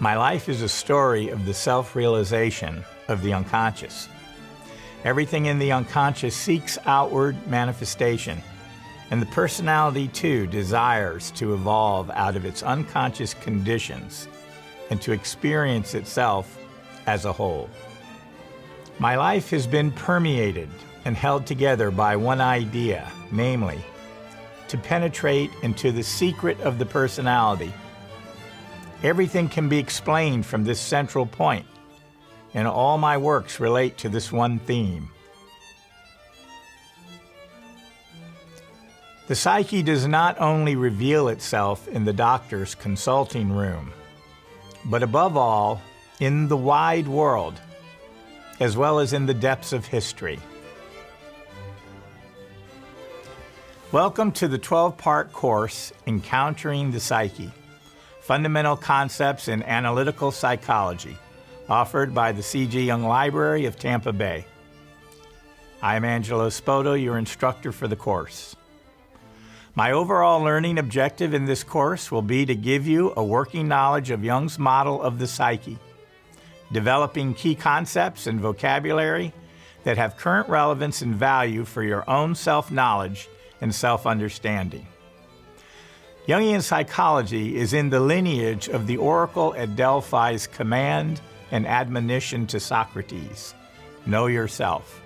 My life is a story of the self-realization of the unconscious. Everything in the unconscious seeks outward manifestation, and the personality, too, desires to evolve out of its unconscious conditions and to experience itself as a whole. My life has been permeated and held together by one idea, namely, to penetrate into the secret of the personality. Everything can be explained from this central point, and all my works relate to this one theme. The psyche does not only reveal itself in the doctor's consulting room, but above all, in the wide world, as well as in the depths of history. Welcome to the 12-part course, Encountering the Psyche, Fundamental Concepts in Analytical Psychology, offered by the C.G. Jung Library of Tampa Bay. I am Angelo Spoto, your instructor for the course. My overall learning objective in this course will be to give you a working knowledge of Jung's model of the psyche, developing key concepts and vocabulary that have current relevance and value for your own self-knowledge and self-understanding. Jungian psychology is in the lineage of the oracle at Delphi's command and admonition to Socrates, know yourself.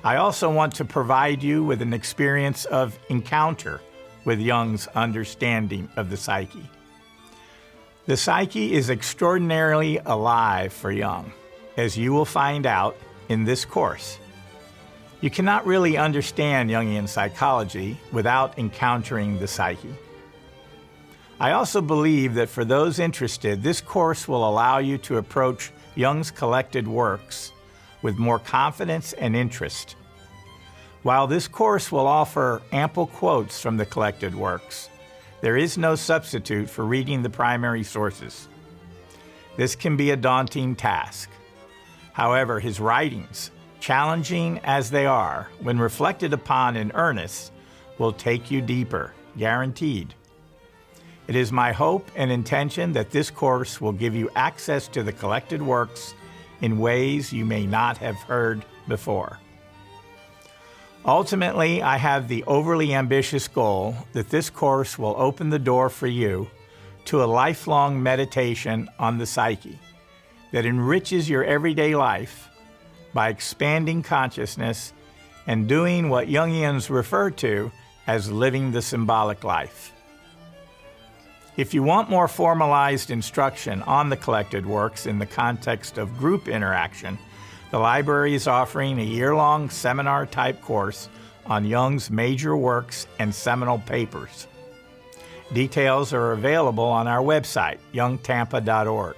I also want to provide you with an experience of encounter with Jung's understanding of the psyche. The psyche is extraordinarily alive for Jung, as you will find out in this course. You cannot really understand Jungian psychology without encountering the psyche. I also believe that for those interested, this course will allow you to approach Jung's collected works with more confidence and interest. While this course will offer ample quotes from the collected works, there is no substitute for reading the primary sources. This can be a daunting task. However, his writings, challenging as they are, when reflected upon in earnest, will take you deeper, guaranteed. It is my hope and intention that this course will give you access to the collected works in ways you may not have heard before. Ultimately, I have the overly ambitious goal that this course will open the door for you to a lifelong meditation on the psyche that enriches your everyday life by expanding consciousness and doing what Jungians refer to as living the symbolic life. If you want more formalized instruction on the collected works in the context of group interaction, the library is offering a year-long seminar-type course on Jung's major works and seminal papers. Details are available on our website, jungtampa.org.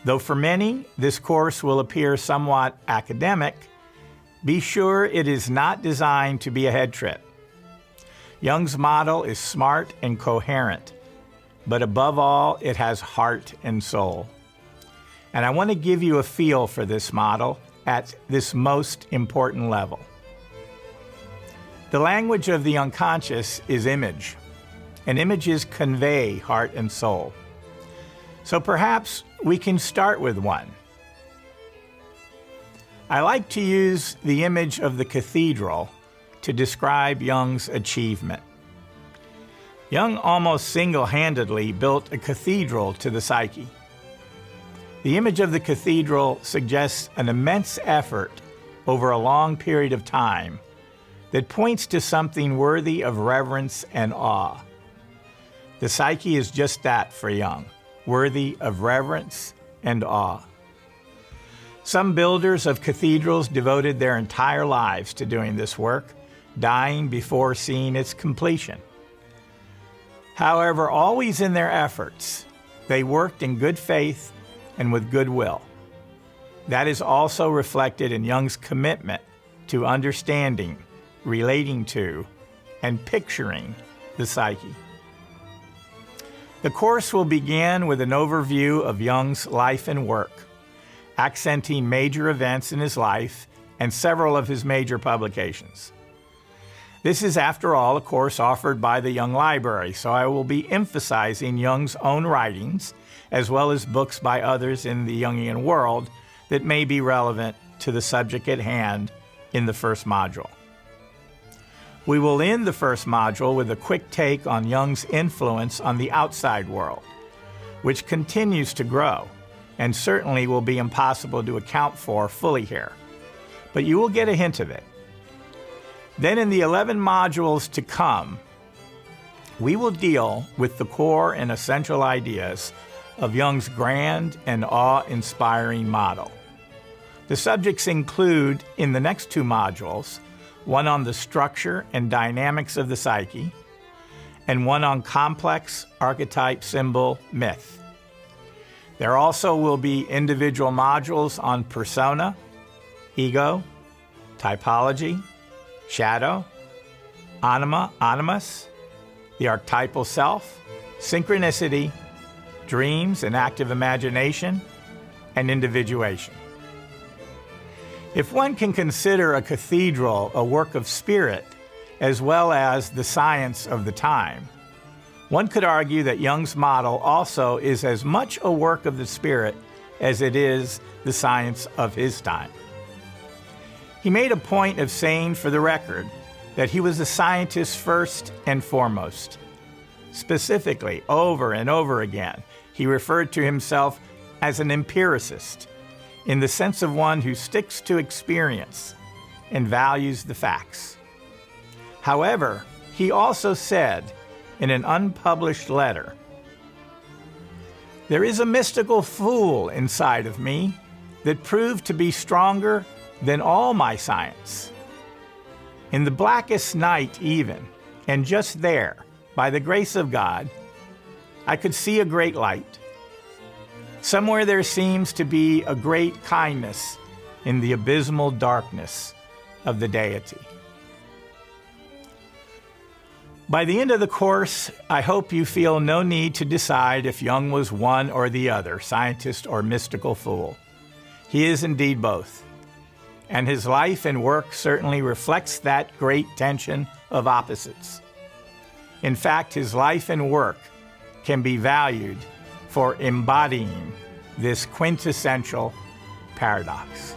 Though for many, this course will appear somewhat academic, be sure it is not designed to be a head trip. Jung's model is smart and coherent, but above all, it has heart and soul. And I want to give you a feel for this model at this most important level. The language of the unconscious is image, and images convey heart and soul. So perhaps we can start with one. I like to use the image of the cathedral to describe Jung's achievement. Jung almost single-handedly built a cathedral to the psyche. The image of the cathedral suggests an immense effort over a long period of time that points to something worthy of reverence and awe. The psyche is just that for Jung, worthy of reverence and awe. Some builders of cathedrals devoted their entire lives to doing this work, dying before seeing its completion. However, always in their efforts, they worked in good faith and with goodwill. That is also reflected in Jung's commitment to understanding, relating to, and picturing the psyche. The course will begin with an overview of Jung's life and work, accenting major events in his life and several of his major publications. This is, after all, a course offered by the Jung Library, so I will be emphasizing Jung's own writings, as well as books by others in the Jungian world that may be relevant to the subject at hand in the first module. We will end the first module with a quick take on Jung's influence on the outside world, which continues to grow and certainly will be impossible to account for fully here, but you will get a hint of it. Then in the 11 modules to come, we will deal with the core and essential ideas of Jung's grand and awe-inspiring model. The subjects include, in the next 2 modules, one on the structure and dynamics of the psyche, and one on complex archetype, symbol, myth. There also will be individual modules on persona, ego, typology, shadow, anima, animus, the archetypal self, synchronicity, dreams and active imagination, and individuation. If one can consider a cathedral a work of spirit as well as the science of the time, one could argue that Jung's model also is as much a work of the spirit as it is the science of his time. He made a point of saying, for the record, that he was a scientist first and foremost. Specifically, over and over again, he referred to himself as an empiricist, in the sense of one who sticks to experience and values the facts. However, he also said in an unpublished letter, "There is a mystical fool inside of me that proved to be stronger than all my science. In the blackest night even, and just there, by the grace of God, I could see a great light. Somewhere there seems to be a great kindness in the abysmal darkness of the deity." By the end of the course, I hope you feel no need to decide if Jung was one or the other, scientist or mystical fool. He is indeed both. And his life and work certainly reflects that great tension of opposites. In fact, his life and work can be valued for embodying this quintessential paradox.